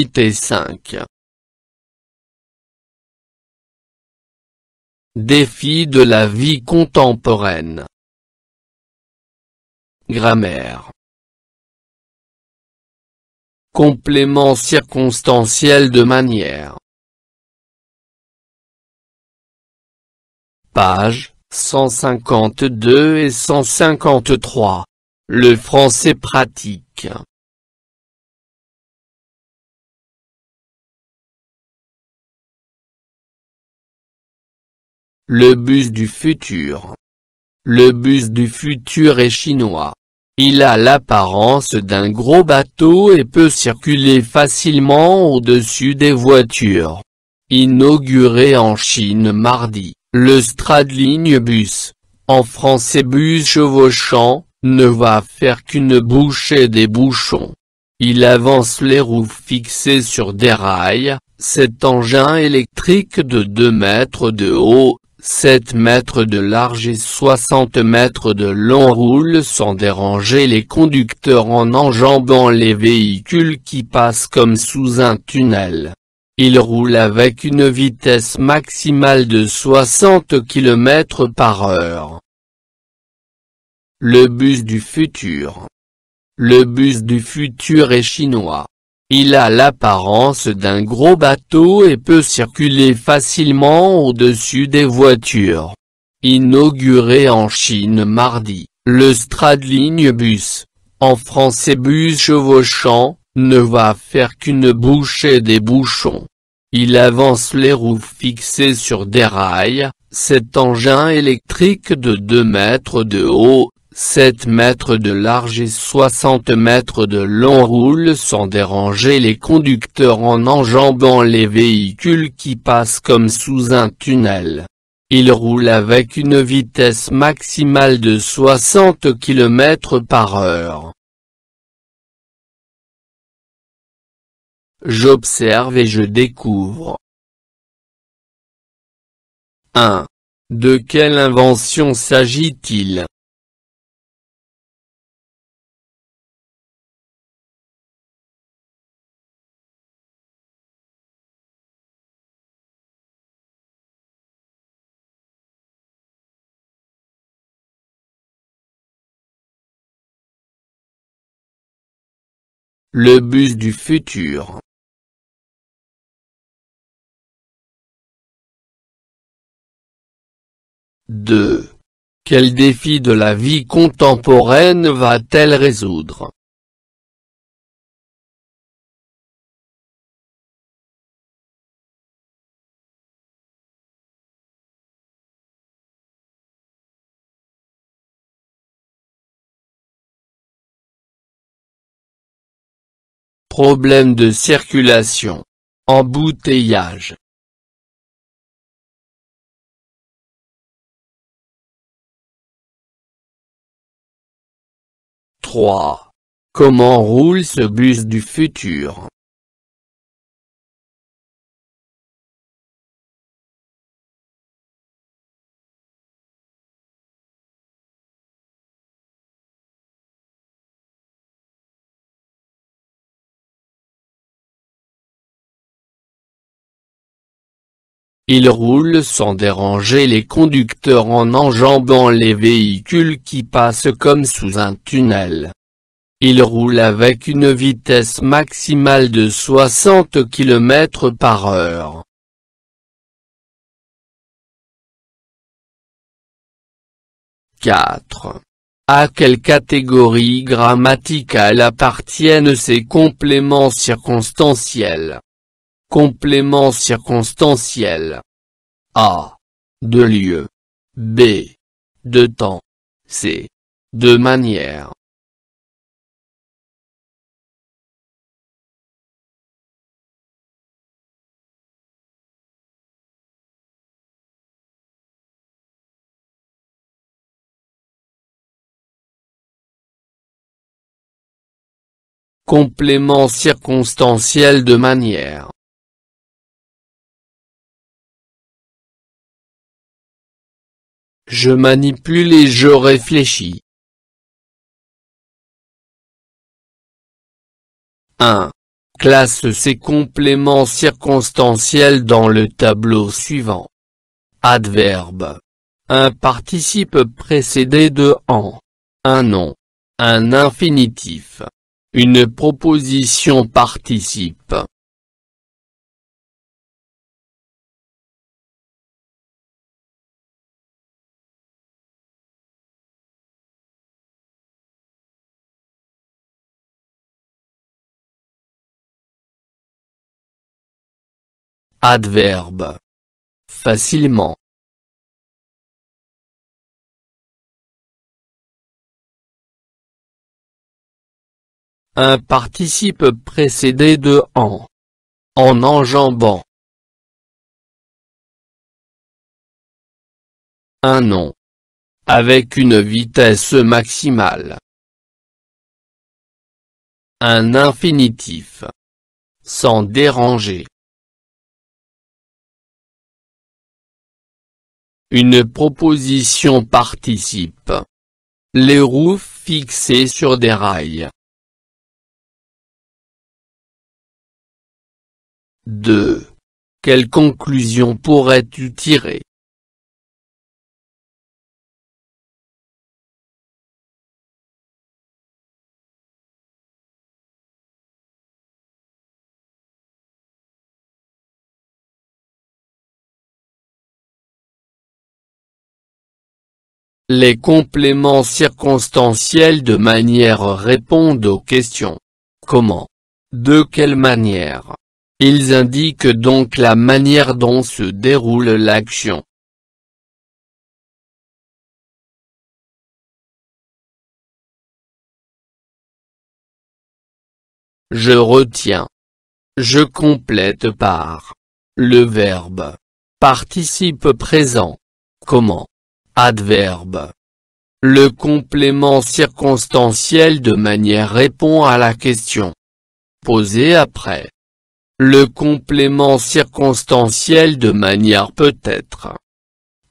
Unité 5. Défis de la vie contemporaine. Grammaire. Complément circonstanciel de manière. Pages 152 et 153. Le français pratique. Le bus du futur. Le bus du futur est chinois. Il a l'apparence d'un gros bateau et peut circuler facilement au-dessus des voitures. Inauguré en Chine mardi, le Stradligne Bus, en français bus chevauchant, ne va faire qu'une bouchée des bouchons. Il avance les roues fixées sur des rails. Cet engin électrique de 2 mètres de haut, 7 mètres de large et 60 mètres de long roule sans déranger les conducteurs en enjambant les véhicules qui passent comme sous un tunnel. Il roule avec une vitesse maximale de 60 km/h. Le bus du futur. Le bus du futur est chinois. Il a l'apparence d'un gros bateau et peut circuler facilement au-dessus des voitures. Inauguré en Chine mardi, le Stradligne Bus, en français bus chevauchant, ne va faire qu'une bouchée des bouchons. Il avance les roues fixées sur des rails. Cet engin électrique de 2 mètres de haut, 7 mètres de large et 60 mètres de long roule sans déranger les conducteurs en enjambant les véhicules qui passent comme sous un tunnel. Il roule avec une vitesse maximale de 60 km/h. J'observe et je découvre. 1. De quelle invention s'agit-il? Le bus du futur. 2. Quel défi de la vie contemporaine va-t-elle résoudre? Problème de circulation. Embouteillage. 3. Comment roule ce bus du futur? Il roule sans déranger les conducteurs en enjambant les véhicules qui passent comme sous un tunnel. Il roule avec une vitesse maximale de 60 km/h. 4. À quelle catégorie grammaticale appartiennent ces compléments circonstanciels? Complément circonstanciel. A. De lieu. B. De temps. C. De manière. Complément circonstanciel de manière. Je manipule et je réfléchis. 1. Classe ces compléments circonstanciels dans le tableau suivant. Adverbe. Un participe précédé de en. Un nom. Un infinitif. Une proposition participe. Adverbe. Facilement. Un participe précédé de en. En enjambant. Un nom. Avec une vitesse maximale. Un infinitif. Sans déranger. Une proposition participe. Les roues fixées sur des rails. 2. Quelle conclusion pourrais-tu tirer? Les compléments circonstanciels de manière répondent aux questions. Comment? De quelle manière? Ils indiquent donc la manière dont se déroule l'action. Je retiens. Je complète par le verbe. Participe présent. Comment? Adverbe. Le complément circonstanciel de manière répond à la question posée après. Le complément circonstanciel de manière peut être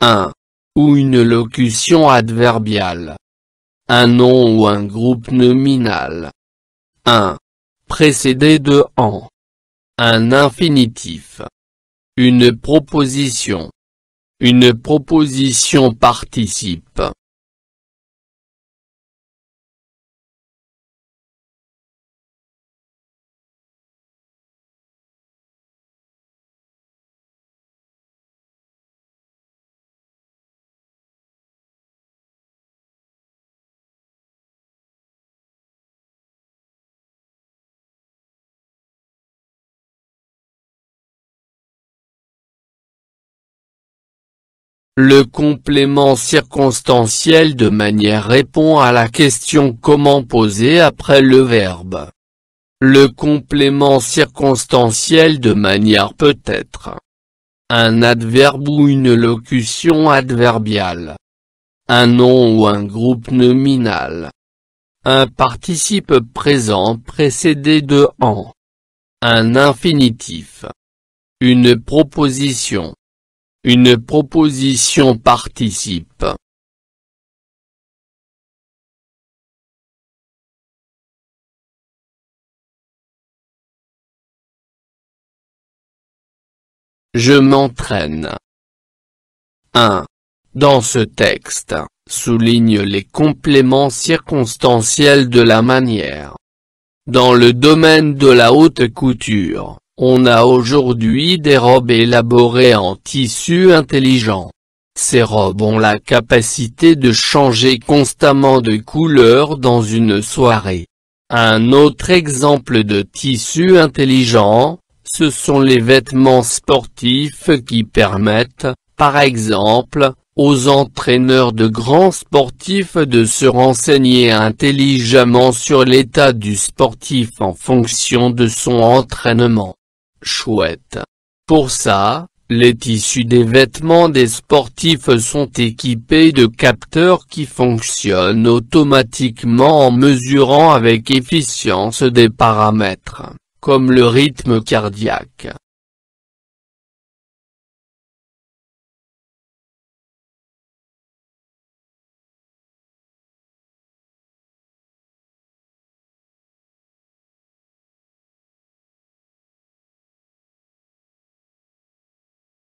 1. Ou une locution adverbiale. Un nom ou un groupe nominal. 1. Précédé de en. Un infinitif. Une proposition. Une proposition participe. Le complément circonstanciel de manière répond à la question comment posée après le verbe. Le complément circonstanciel de manière peut être un adverbe ou une locution adverbiale. Un nom ou un groupe nominal. Un participe présent précédé de en. Un infinitif. Une proposition. Une proposition participe. Je m'entraîne. 1. Dans ce texte, souligne les compléments circonstanciels de la manière. Dans le domaine de la haute couture, on a aujourd'hui des robes élaborées en tissu intelligent. Ces robes ont la capacité de changer constamment de couleur dans une soirée. Un autre exemple de tissu intelligent, ce sont les vêtements sportifs qui permettent, par exemple, aux entraîneurs de grands sportifs de se renseigner intelligemment sur l'état du sportif en fonction de son entraînement. Chouette. Pour ça, les tissus des vêtements des sportifs sont équipés de capteurs qui fonctionnent automatiquement en mesurant avec efficience des paramètres, comme le rythme cardiaque.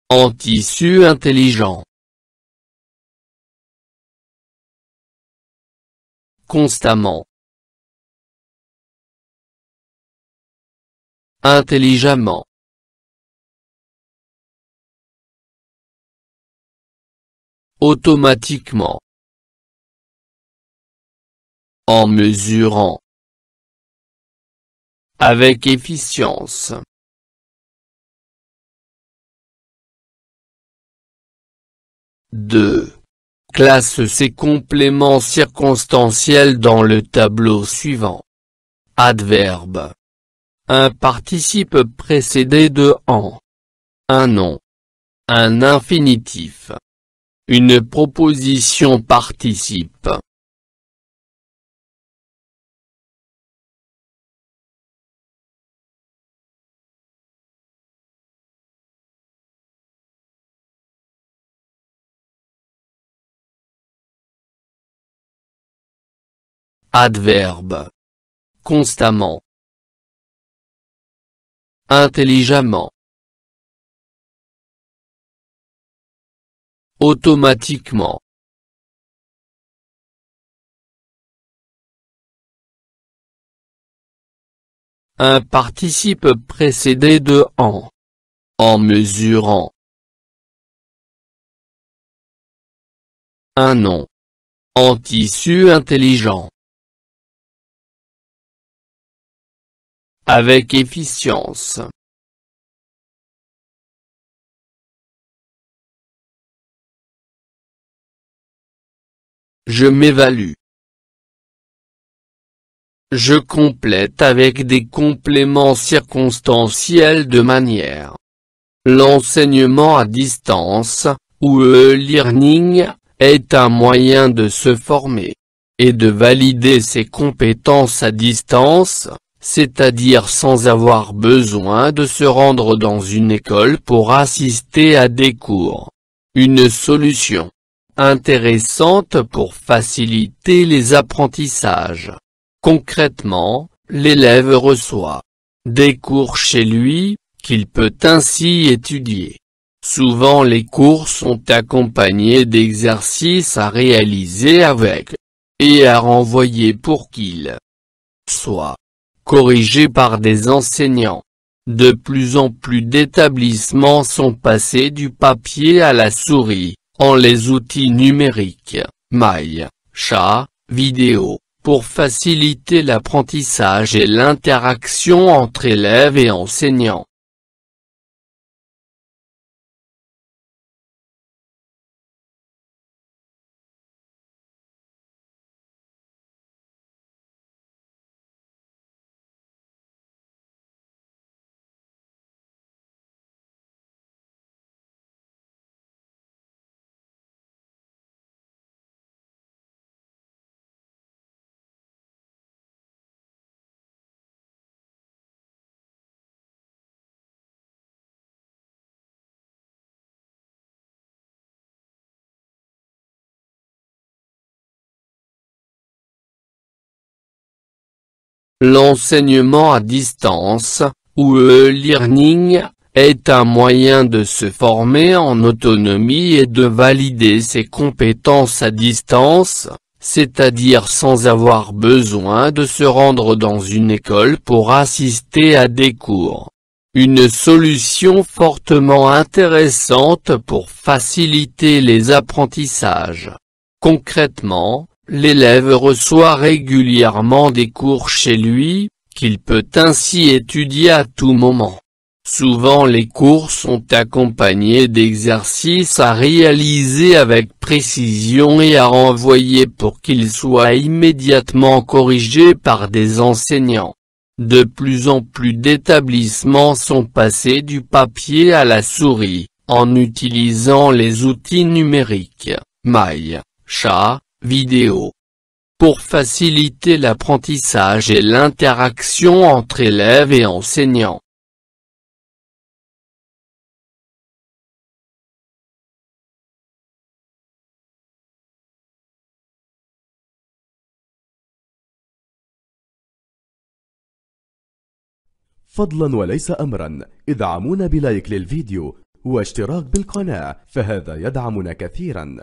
en tissu intelligent. Constamment. Intelligemment. Automatiquement. En mesurant. Avec efficience. Deux. Classe ces compléments circonstanciels dans le tableau suivant. Adverbe. Un participe précédé de en. Un nom. Un infinitif. Une proposition participe. Adverbe. Constamment. Intelligemment. Automatiquement. Un participe précédé de en. En mesurant. Un nom. En tissu intelligent. Avec efficience. Je m'évalue. Je complète avec des compléments circonstanciels de manière. L'enseignement à distance, ou e-learning, est un moyen de se former et de valider ses compétences à distance, c'est-à-dire sans avoir besoin de se rendre dans une école pour assister à des cours. Une solution intéressante pour faciliter les apprentissages. Concrètement, l'élève reçoit des cours chez lui, qu'il peut ainsi étudier. Souvent les cours sont accompagnés d'exercices à réaliser avec, et à renvoyer pour qu'ils soient corrigés par des enseignants. De plus en plus d'établissements sont passés du papier à la souris, en les outils numériques, mail, chat, vidéo, pour faciliter l'apprentissage et l'interaction entre élèves et enseignants. L'enseignement à distance, ou e-learning, est un moyen de se former en autonomie et de valider ses compétences à distance, c'est-à-dire sans avoir besoin de se rendre dans une école pour assister à des cours. Une solution fortement intéressante pour faciliter les apprentissages. Concrètement, l'élève reçoit régulièrement des cours chez lui, qu'il peut ainsi étudier à tout moment. Souvent les cours sont accompagnés d'exercices à réaliser avec précision et à renvoyer pour qu'ils soient immédiatement corrigés par des enseignants. De plus en plus d'établissements sont passés du papier à la souris, en utilisant les outils numériques, mail, chat, vidéo, pour faciliter l'apprentissage et l'interaction entre élèves et enseignants. فضلا وليس أمرا ادعمونا بلايك للفيديو واشتراك بالقناة، فهذا يدعمنا كثيرا.